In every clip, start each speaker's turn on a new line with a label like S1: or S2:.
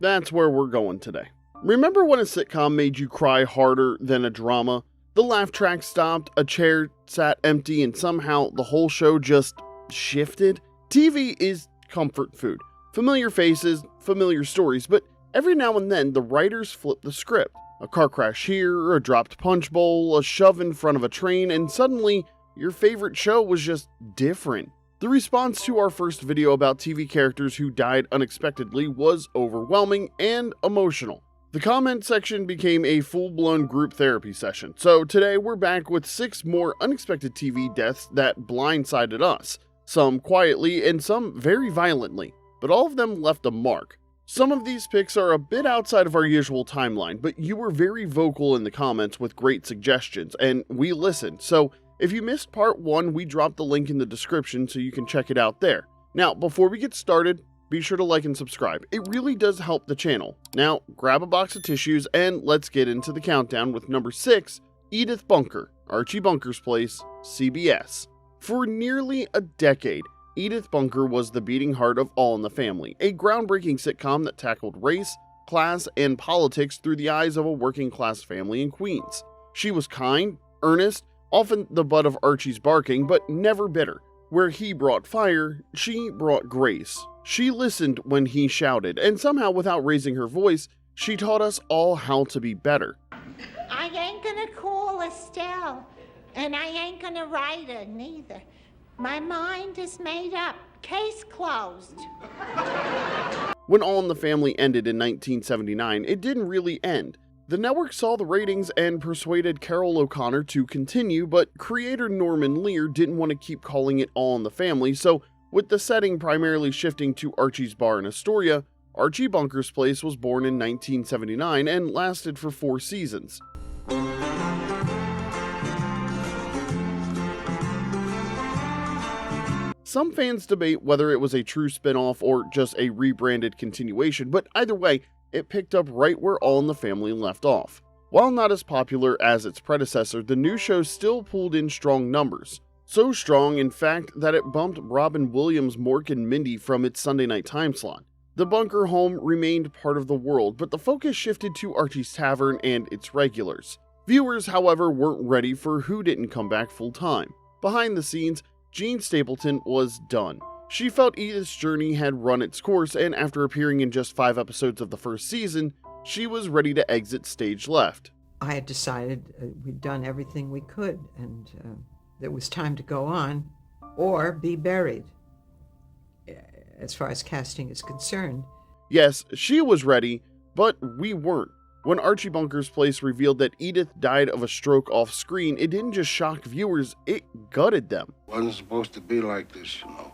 S1: That's where we're going today. Remember when a sitcom made you cry harder than a drama? The laugh track stopped, a chair sat empty, and somehow the whole show just shifted? TV is comfort food. Familiar faces, familiar stories, but every now and then the writers flip the script. A car crash here, a dropped punch bowl, a shove in front of a train, and suddenly your favorite show was just different. The response to our first video about TV characters who died unexpectedly was overwhelming and emotional. The comment section became a full-blown group therapy session, so today we're back with 6 more unexpected TV deaths that blindsided us, some quietly and some very violently, but all of them left a mark. Some of these picks are a bit outside of our usual timeline, but you were very vocal in the comments with great suggestions, and we listened, so if you missed part 1, we dropped the link in the description so you can check it out there. Now, before we get started, be sure to like and subscribe. It really does help the channel. Now, grab a box of tissues and let's get into the countdown with number 6, Edith Bunker, Archie Bunker's Place, CBS. For nearly a decade, Edith Bunker was the beating heart of All in the Family, a groundbreaking sitcom that tackled race, class, and politics through the eyes of a working-class family in Queens. She was kind, earnest, often the butt of Archie's barking, but never bitter. Where he brought fire, she brought grace. She listened when he shouted, and somehow without raising her voice, she taught us all how to be better.
S2: I ain't gonna call Estelle, and I ain't gonna write her neither. My mind is made up. Case closed.
S1: When All in the Family ended in 1979, it didn't really end. The network saw the ratings and persuaded Carol O'Connor to continue, but creator Norman Lear didn't want to keep calling it All in the Family, so with the setting primarily shifting to Archie's bar in Astoria, Archie Bunker's Place was born in 1979 and lasted for 4 seasons. Some fans debate whether it was a true spin-off or just a rebranded continuation, but either way, it picked up right where All in the Family left off. While not as popular as its predecessor, the new show still pulled in strong numbers. So strong, in fact, that it bumped Robin Williams' Mork and Mindy from its Sunday night time slot. The bunker home remained part of the world, but the focus shifted to Archie's Tavern and its regulars. Viewers, however, weren't ready for who didn't come back full-time. Behind the scenes, Jean Stapleton was done. She felt Edith's journey had run its course, and after appearing in just 5 episodes of the first season, she was ready to exit stage left.
S3: I had decided we'd done everything we could, and there was time to go on or be buried, as far as casting is concerned.
S1: Yes, she was ready, but we weren't. When Archie Bunker's Place revealed that Edith died of a stroke off screen, it didn't just shock viewers, it gutted them.
S4: Wasn't supposed to be like this, you know.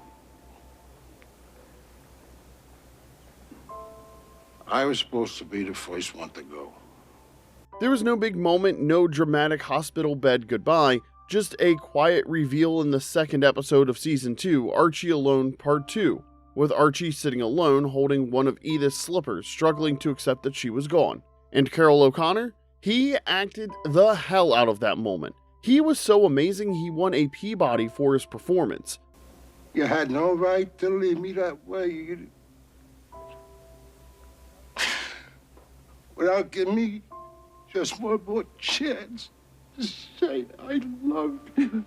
S4: I was supposed to be the first one to go.
S1: There was no big moment, no dramatic hospital bed goodbye, just a quiet reveal in the 2nd episode of Season 2, Archie Alone Part 2, with Archie sitting alone holding one of Edith's slippers, struggling to accept that she was gone. And Carol O'Connor? He acted the hell out of that moment. He was so amazing he won a Peabody for his performance.
S4: You had no right to leave me that way. Without giving me just one more chance to say I love you.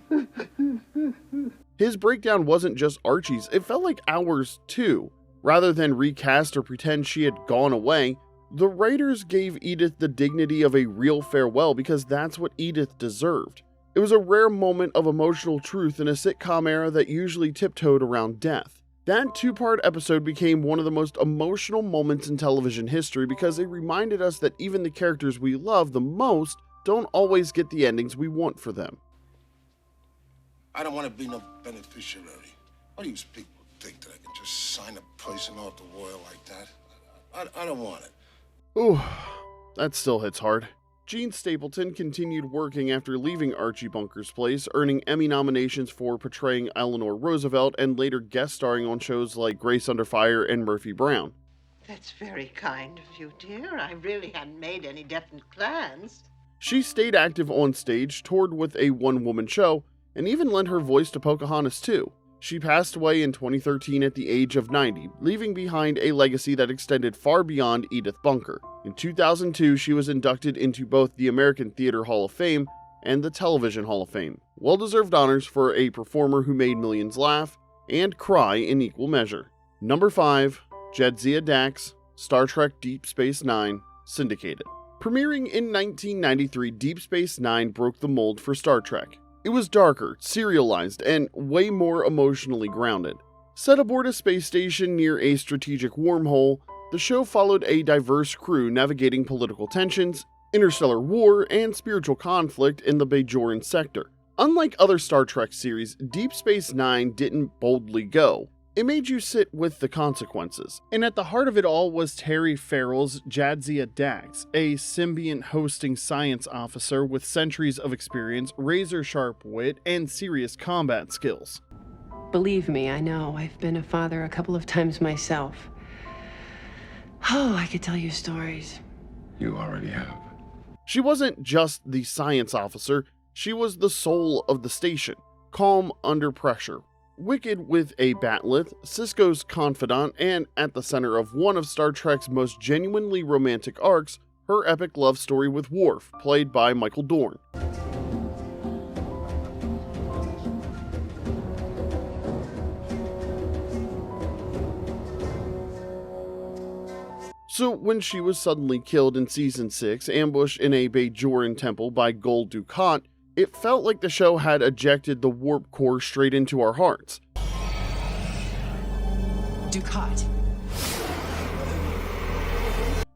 S1: His breakdown wasn't just Archie's, it felt like ours too. Rather than recast or pretend she had gone away, the writers gave Edith the dignity of a real farewell because that's what Edith deserved. It was a rare moment of emotional truth in a sitcom era that usually tiptoed around death. That 2-part episode became one of the most emotional moments in television history because it reminded us that even the characters we love the most don't always get the endings we want for them.
S4: I don't want to be no beneficiary. What do you people think, that I can just sign a person off the royal like that? I don't want it.
S1: Ooh, that still hits hard. Jean Stapleton continued working after leaving Archie Bunker's Place, earning Emmy nominations for portraying Eleanor Roosevelt and later guest starring on shows like Grace Under Fire and Murphy Brown.
S5: That's very kind of you, dear. I really hadn't made any definite plans.
S1: She stayed active on stage, toured with a one-woman show, and even lent her voice to Pocahontas too. She passed away in 2013 at the age of 90, leaving behind a legacy that extended far beyond Edith Bunker. In 2002, she was inducted into both the American Theater Hall of Fame and the Television Hall of Fame. Well-deserved honors for a performer who made millions laugh and cry in equal measure. Number 5. Jadzia Dax, Star Trek Deep Space Nine, syndicated. Premiering in 1993, Deep Space Nine broke the mold for Star Trek. It was darker, serialized, and way more emotionally grounded. Set aboard a space station near a strategic wormhole, the show followed a diverse crew navigating political tensions, interstellar war, and spiritual conflict in the Bajoran sector. Unlike other Star Trek series, Deep Space Nine didn't boldly go. It made you sit with the consequences. And at the heart of it all was Terry Farrell's Jadzia Dax, a symbiont hosting science officer with centuries of experience, razor-sharp wit, and serious combat skills.
S6: Believe me, I know. I've been a father a couple of times myself. Oh, I could tell you stories.
S7: You already have.
S1: She wasn't just the science officer, she was the soul of the station, calm under pressure, wicked with a batleth, Sisko's confidant, and at the center of one of Star Trek's most genuinely romantic arcs, her epic love story with Worf, played by Michael Dorn. So when she was suddenly killed in Season 6, ambushed in a Bajoran temple by Gul Dukat, it felt like the show had ejected the warp core straight into our hearts.
S8: Dukat.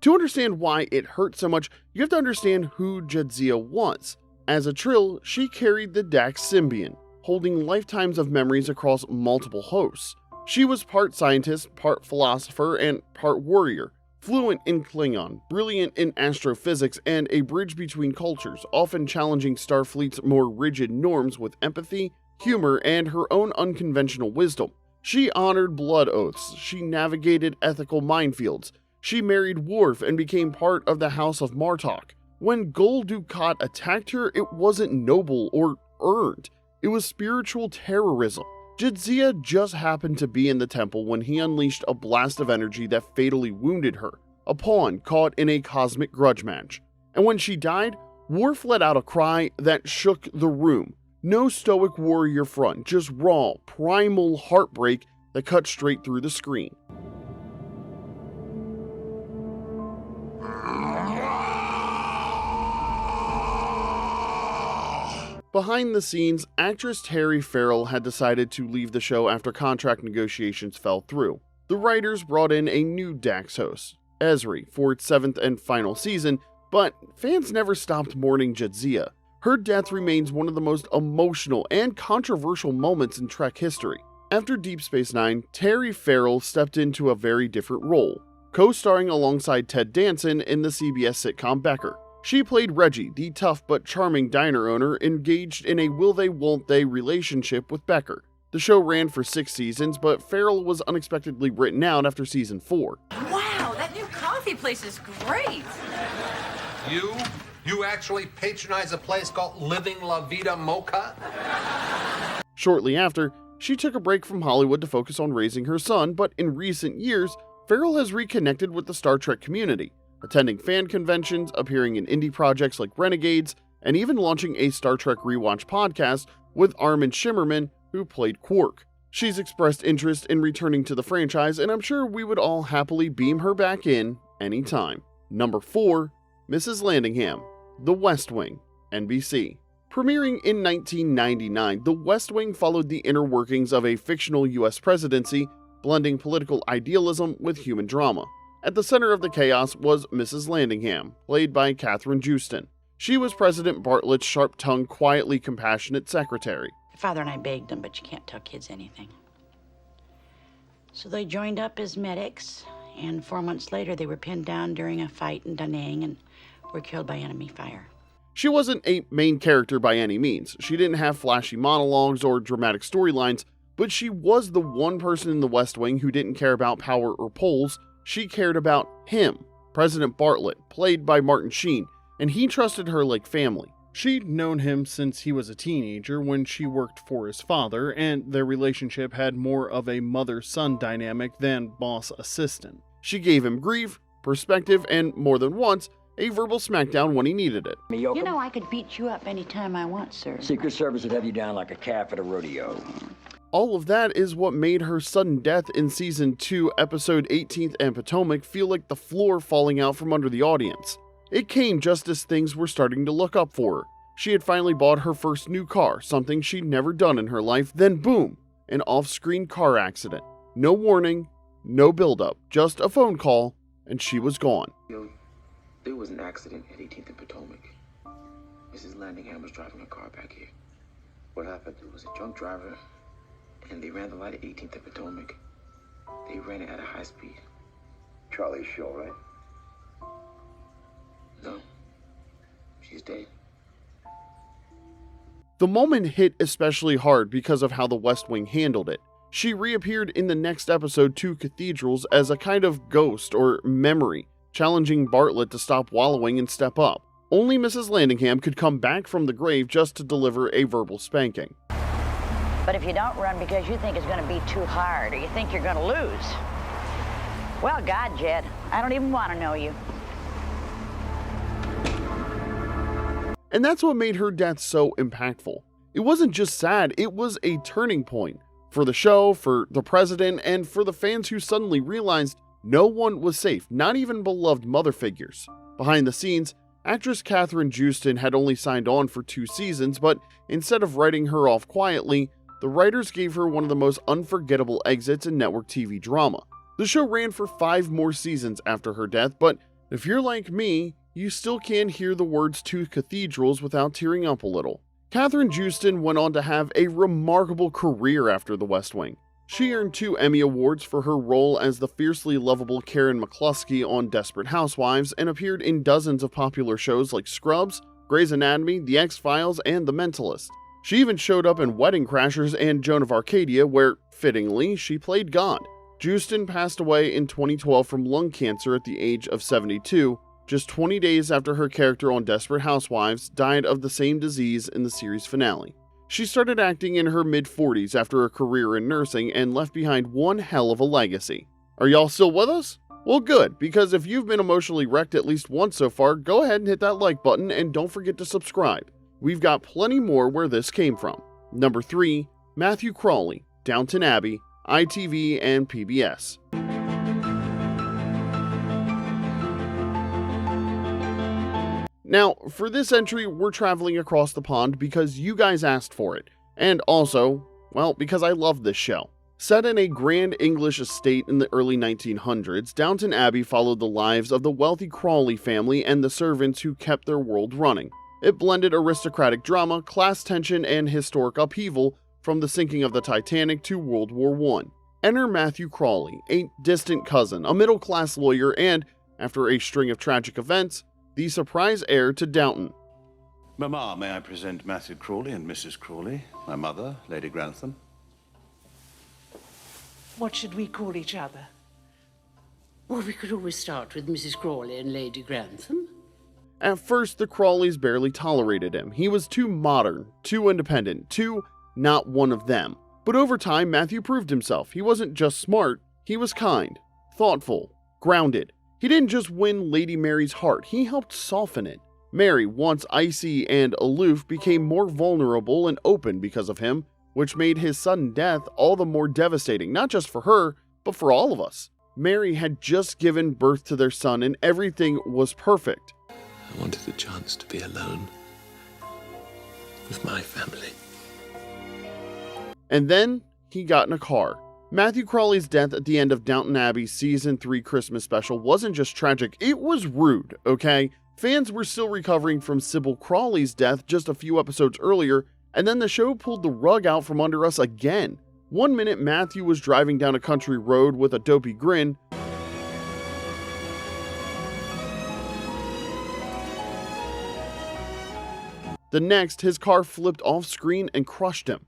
S1: To understand why it hurt so much, you have to understand who Jadzia was. As a Trill, she carried the Dax symbiont, holding lifetimes of memories across multiple hosts. She was part scientist, part philosopher, and part warrior. Fluent in Klingon, brilliant in astrophysics, and a bridge between cultures, often challenging Starfleet's more rigid norms with empathy, humor, and her own unconventional wisdom. She honored blood oaths, she navigated ethical minefields, she married Worf and became part of the House of Martok. When Gul Dukat attacked her, it wasn't noble or earned, it was spiritual terrorism. Jadzia just happened to be in the temple when he unleashed a blast of energy that fatally wounded her, a pawn caught in a cosmic grudge match. And when she died, Worf let out a cry that shook the room. No stoic warrior front, just raw, primal heartbreak that cut straight through the screen. Behind the scenes, actress Terry Farrell had decided to leave the show after contract negotiations fell through. The writers brought in a new Dax host, Ezri, for its 7th and final season, but fans never stopped mourning Jadzia. Her death remains one of the most emotional and controversial moments in Trek history. After Deep Space Nine, Terry Farrell stepped into a very different role, co-starring alongside Ted Danson in the CBS sitcom Becker. She played Reggie, the tough but charming diner owner engaged in a will-they-won't-they relationship with Becker. The show ran for 6 seasons, but Farrell was unexpectedly written out after season 4.
S8: Wow, that new coffee place is great.
S9: You actually patronize a place called Living La Vida Mocha?
S1: Shortly after, she took a break from Hollywood to focus on raising her son, but in recent years, Farrell has reconnected with the Star Trek community, attending fan conventions, appearing in indie projects like Renegades, and even launching a Star Trek Rewatch podcast with Armin Shimmerman, who played Quark. She's expressed interest in returning to the franchise, and I'm sure we would all happily beam her back in anytime. Number 4, Mrs. Landingham, The West Wing, NBC. Premiering in 1999, The West Wing followed the inner workings of a fictional US presidency, blending political idealism with human drama. At the center of the chaos was Mrs. Landingham, played by Catherine Joosten. She was President Bartlett's sharp-tongued, quietly compassionate secretary.
S10: Father and I begged them, but you can't tell kids anything. So they joined up as medics, and 4 months later they were pinned down during a fight in Da Nang and were killed by enemy fire.
S1: She wasn't a main character by any means. She didn't have flashy monologues or dramatic storylines, but she was the one person in the West Wing who didn't care about power or polls. She cared about him, President Bartlett, played by Martin Sheen, and he trusted her like family. She'd known him since he was a teenager when she worked for his father, and their relationship had more of a mother-son dynamic than boss-assistant. She gave him grief, perspective, and more than once, a verbal smackdown when he needed it.
S10: You know, I could beat you up anytime I want, sir.
S7: Secret Service would have you down like a calf at a rodeo.
S1: All of that is what made her sudden death in Season 2, Episode 18th and Potomac feel like the floor falling out from under the audience. It came just as things were starting to look up for her. She had finally bought her first new car, something she'd never done in her life, then boom, an off-screen car accident. No warning, no build-up, just a phone call, and she was gone.
S11: There was an accident at 18th and Potomac. Mrs. Landingham was driving a car back here. What happened? It was a drunk driver, and they ran the light at 18th and Potomac. They ran it at a high speed.
S7: Charlie's show, right?
S11: No. She's dead.
S1: The moment hit especially hard because of how the West Wing handled it. She reappeared in the next episode, Two Cathedrals, as a kind of ghost or memory, challenging Bartlett to stop wallowing and step up. Only Mrs. Landingham could come back from the grave just to deliver a verbal spanking.
S10: But if you don't run because you think it's going to be too hard or you think you're going to lose, well, God, Jed, I don't even want to know you.
S1: And that's what made her death so impactful. It wasn't just sad, it was a turning point. For the show, for the president, and for the fans who suddenly realized no one was safe, not even beloved mother figures. Behind the scenes, actress Catherine Jewston had only signed on for 2 seasons, but instead of writing her off quietly, the writers gave her one of the most unforgettable exits in network TV drama. The show ran for 5 more seasons after her death, but if you're like me, you still can't hear the words Two Cathedrals without tearing up a little. Catherine Jewston went on to have a remarkable career after The West Wing. She earned 2 Emmy Awards for her role as the fiercely lovable Karen McCluskey on Desperate Housewives and appeared in dozens of popular shows like Scrubs, Grey's Anatomy, The X-Files, and The Mentalist. She even showed up in Wedding Crashers and Joan of Arcadia, where, fittingly, she played God. Jewston passed away in 2012 from lung cancer at the age of 72, just 20 days after her character on Desperate Housewives died of the same disease in the series finale. She started acting in her mid-40s after a career in nursing and left behind one hell of a legacy. Are y'all still with us? Well, good, because if you've been emotionally wrecked at least once so far, go ahead and hit that like button and don't forget to subscribe. We've got plenty more where this came from. Number 3, Matthew Crawley, Downton Abbey, ITV, and PBS. Now, for this entry, we're traveling across the pond because you guys asked for it, and also, well, because I love this show. Set in a grand English estate in the early 1900s, Downton Abbey followed the lives of the wealthy Crawley family and the servants who kept their world running. It blended aristocratic drama, class tension, and historic upheaval from the sinking of the Titanic to World War I. Enter Matthew Crawley, a distant cousin, a middle-class lawyer, and, after a string of tragic events, the surprise heir to Downton.
S12: Mamma, may I present Matthew Crawley and Mrs. Crawley, my mother, Lady Grantham.
S13: What should we call each other? Well, we could always start with Mrs. Crawley and Lady Grantham.
S1: At first, the Crawleys barely tolerated him. He was too modern, too independent, too not one of them. But over time, Matthew proved himself. He wasn't just smart, he was kind, thoughtful, grounded. He didn't just win Lady Mary's heart, he helped soften it. Mary, once icy and aloof, became more vulnerable and open because of him, which made his sudden death all the more devastating, not just for her, but for all of us. Mary had just given birth to their son and everything was perfect.
S14: I wanted the chance to be alone with my family.
S1: And then he got in a car. Matthew Crawley's death at the end of Downton Abbey's Season 3 Christmas special wasn't just tragic, it was rude, okay? Fans were still recovering from Sybil Crawley's death just a few episodes earlier, and then the show pulled the rug out from under us again. One minute Matthew was driving down a country road with a dopey grin, the next his car flipped off screen and crushed him.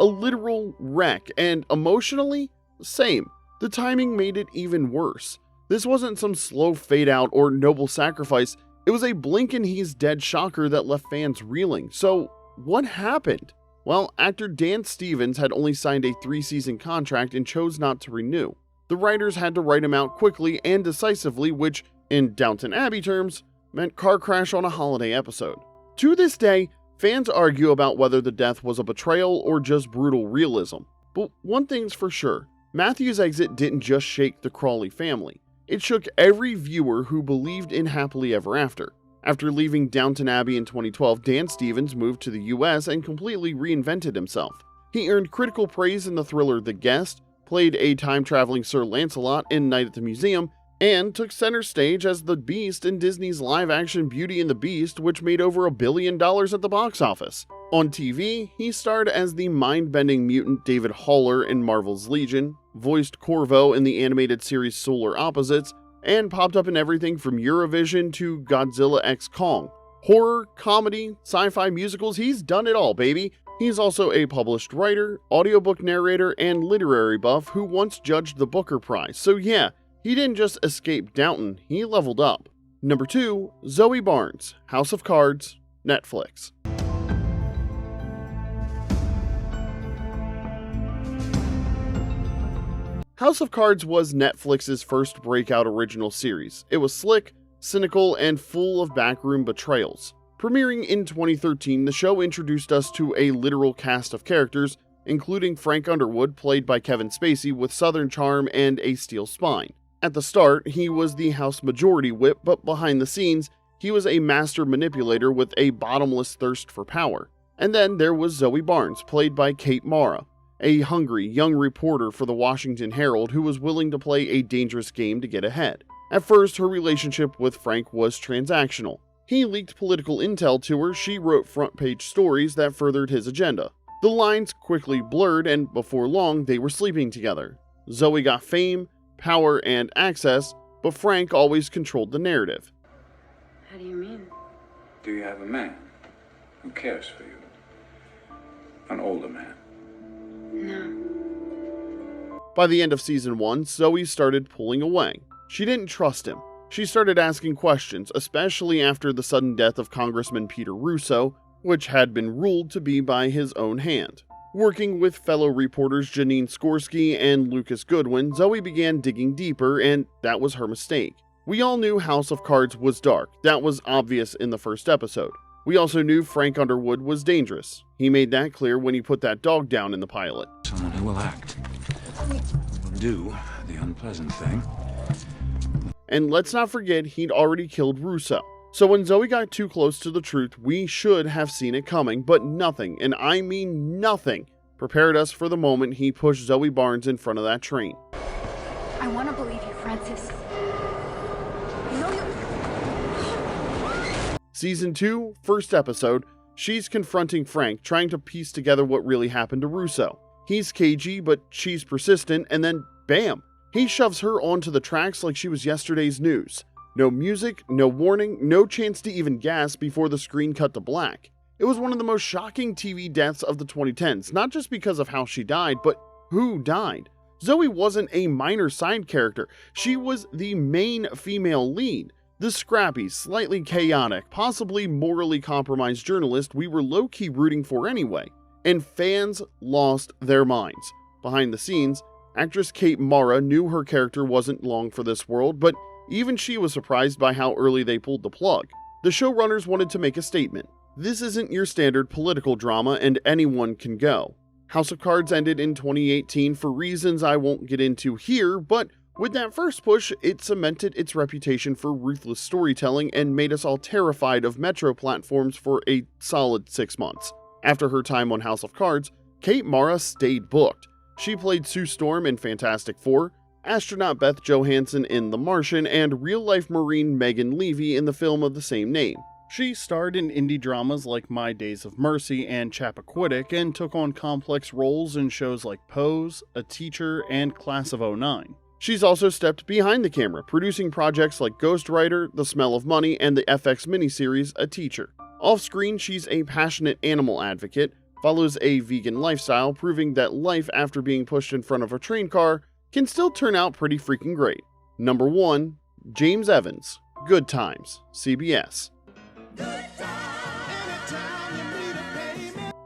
S1: A literal wreck, and emotionally, same. The timing made it even worse. This wasn't some slow fade out or noble sacrifice, it was a blink and he's dead shocker that left fans reeling. So, what happened? Well, actor Dan Stevens had only signed a 3-season contract and chose not to renew. The writers had to write him out quickly and decisively, which, in Downton Abbey terms, meant car crash on a holiday episode. To this day, fans argue about whether the death was a betrayal or just brutal realism. But one thing's for sure, Matthew's exit didn't just shake the Crawley family. It shook every viewer who believed in Happily Ever After. After leaving Downton Abbey in 2012, Dan Stevens moved to the US and completely reinvented himself. He earned critical praise in the thriller The Guest, played a time-traveling Sir Lancelot in Night at the Museum, and took center stage as the Beast in Disney's live-action Beauty and the Beast, which made over $1 billion at the box office. On TV, he starred as the mind-bending mutant David Haller in Marvel's Legion, voiced Corvo in the animated series Solar Opposites, and popped up in everything from Eurovision to Godzilla x Kong. Horror, comedy, sci-fi musicals, he's done it all, baby. He's also a published writer, audiobook narrator, and literary buff who once judged the Booker Prize. So yeah, he didn't just escape Downton, he leveled up. Number 2, Zoe Barnes, House of Cards, Netflix. House of Cards was Netflix's first breakout original series. It was slick, cynical, and full of backroom betrayals. Premiering in 2013, the show introduced us to a literal cast of characters, including Frank Underwood, played by Kevin Spacey, with Southern charm and a steel spine. At the start, he was the House Majority Whip, but behind the scenes, he was a master manipulator with a bottomless thirst for power. And then there was Zoe Barnes, played by Kate Mara, a hungry young reporter for the Washington Herald who was willing to play a dangerous game to get ahead. At first, her relationship with Frank was transactional. He leaked political intel to her, she wrote front-page stories that furthered his agenda. The lines quickly blurred, and before long, they were sleeping together. Zoe got fame, power, and access, but Frank always controlled the narrative.
S15: How do you mean?
S16: Do you have a man who cares for you? An older man?
S15: No.
S1: By the end of season 1, Zoe started pulling away. She didn't trust him. She started asking questions, especially after the sudden death of Congressman Peter Russo, which had been ruled to be by his own hand. Working with fellow reporters Janine Skorsky and Lucas Goodwin, Zoe began digging deeper, and that was her mistake. We all knew House of Cards was dark. That was obvious in the first episode. We also knew Frank Underwood was dangerous. He made that clear when he put that dog down in the pilot.
S14: Someone who will act. Will do the unpleasant thing.
S1: And let's not forget, he'd already killed Russo. So when Zoe got too close to the truth, we should have seen it coming, but nothing, and I mean nothing, prepared us for the moment he pushed Zoe Barnes in front of that train.
S8: I want to believe you, Francis. You know
S1: Season 2, first episode, she's confronting Frank, trying to piece together what really happened to Russo. He's cagey, but she's persistent, and then bam! He shoves her onto the tracks like she was yesterday's news. No music, no warning, no chance to even gasp before the screen cut to black. It was one of the most shocking TV deaths of the 2010s, not just because of how she died, but who died. Zoe wasn't a minor side character, she was the main female lead. The scrappy, slightly chaotic, possibly morally compromised journalist we were low-key rooting for anyway. And fans lost their minds. Behind the scenes, actress Kate Mara knew her character wasn't long for this world, but even she was surprised by how early they pulled the plug. The showrunners wanted to make a statement. This isn't your standard political drama and anyone can go. House of Cards ended in 2018 for reasons I won't get into here, but with that first push, it cemented its reputation for ruthless storytelling and made us all terrified of Metro platforms for a solid 6 months. After her time on House of Cards, Kate Mara stayed booked. She played Sue Storm in Fantastic Four, astronaut Beth Johansson in The Martian, and real-life Marine Megan Levy in the film of the same name. She starred in indie dramas like My Days of Mercy and Chappaquiddick and took on complex roles in shows like Pose, A Teacher, and Class of '09. She's also stepped behind the camera, producing projects like Ghostwriter, The Smell of Money, and the FX miniseries A Teacher. Off-screen, she's a passionate animal advocate, follows a vegan lifestyle, proving that life after being pushed in front of a train car can still turn out pretty freaking great. Number 1. James Evans, Good Times, CBS.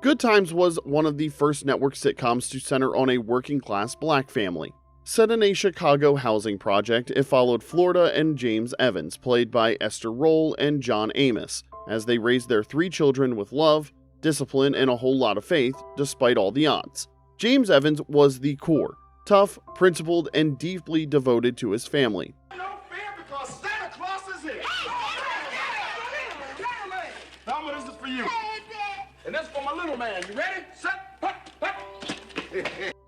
S1: Good Times was one of the first network sitcoms to center on a working-class black family. Set in a Chicago housing project, it followed Florida and James Evans, played by Esther Roll and John Amos, as they raised their 3 children with love, discipline, and a whole lot of faith, despite all the odds. James Evans was the core, tough, principled, and deeply devoted to his family.
S17: No fear because Santa Claus is here. Mama, this is for you. And this for my little man. You ready? Set,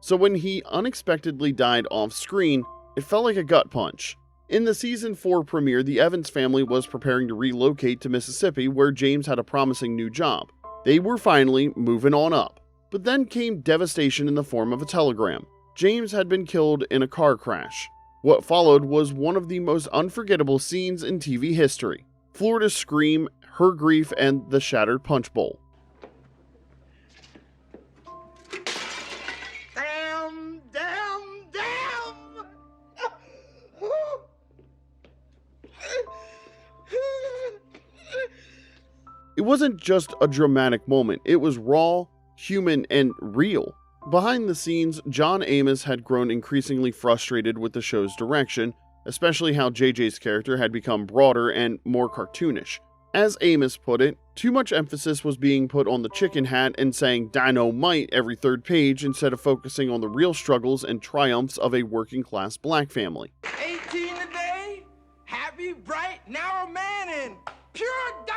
S1: So when he unexpectedly died off screen, it felt like a gut punch. In the season 4 premiere, the Evans family was preparing to relocate to Mississippi, where James had a promising new job. They were finally moving on up. But then came devastation in the form of a telegram. James had been killed in a car crash. What followed was one of the most unforgettable scenes in TV history. Florida's scream, her grief, and the shattered punch bowl. It wasn't just a dramatic moment, it was raw, human, and real. Behind the scenes, John Amos had grown increasingly frustrated with the show's direction, especially how JJ's character had become broader and more cartoonish. As Amos put it, too much emphasis was being put on the chicken hat and saying "dynamite" every 3rd page instead of focusing on the real struggles and triumphs of a working-class black family.
S17: 18 today, happy, bright, narrow man, and pure dynamite!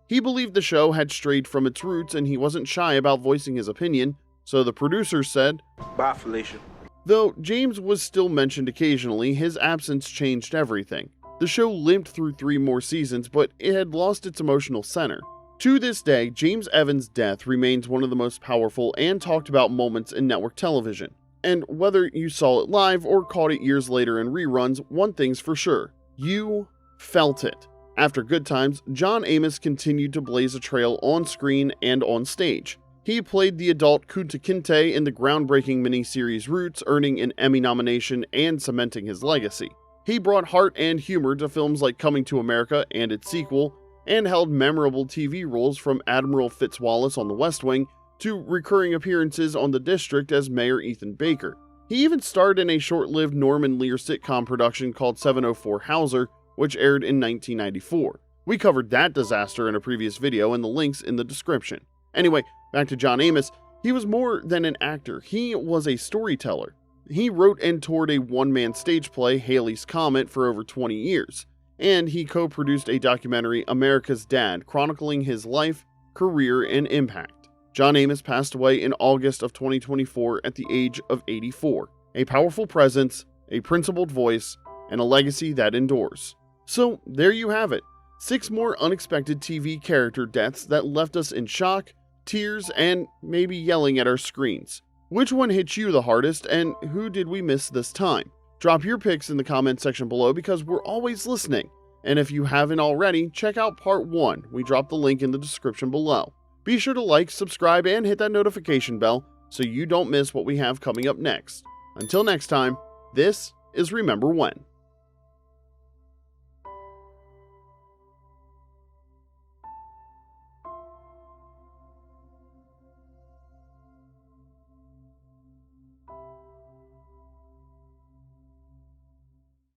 S1: He believed the show had strayed from its roots and he wasn't shy about voicing his opinion, so the producers said,
S17: "Bye, Felicia."
S1: Though James was still mentioned occasionally, his absence changed everything. The show limped through 3 more seasons, but it had lost its emotional center. To this day, James Evans' death remains one of the most powerful and talked about moments in network television. And whether you saw it live or caught it years later in reruns, one thing's for sure. You felt it. After Good Times, John Amos continued to blaze a trail on screen and on stage. He played the adult Kunta Kinte in the groundbreaking miniseries Roots, earning an Emmy nomination and cementing his legacy. He brought heart and humor to films like Coming to America and its sequel, and held memorable TV roles from Admiral Fitzwallace on The West Wing to recurring appearances on The District as Mayor Ethan Baker. He even starred in a short-lived Norman Lear sitcom production called 704 Hauser, which aired in 1994. We covered that disaster in a previous video, and the link's in the description. Anyway, back to John Amos. He was more than an actor, he was a storyteller. He wrote and toured a one-man stage play, Halley's Comet, for over 20 years, and he co-produced a documentary, America's Dad, chronicling his life, career, and impact. John Amos passed away in August of 2024 at the age of 84. A powerful presence, a principled voice, and a legacy that endures. So there you have it, 6 more unexpected TV character deaths that left us in shock, tears, and maybe yelling at our screens. Which one hit you the hardest, and who did we miss this time? Drop your picks in the comment section below because we're always listening. And if you haven't already, check out part 1. We dropped the link in the description below. Be sure to like, subscribe, and hit that notification bell so you don't miss what we have coming up next. Until next time, this is Remember When.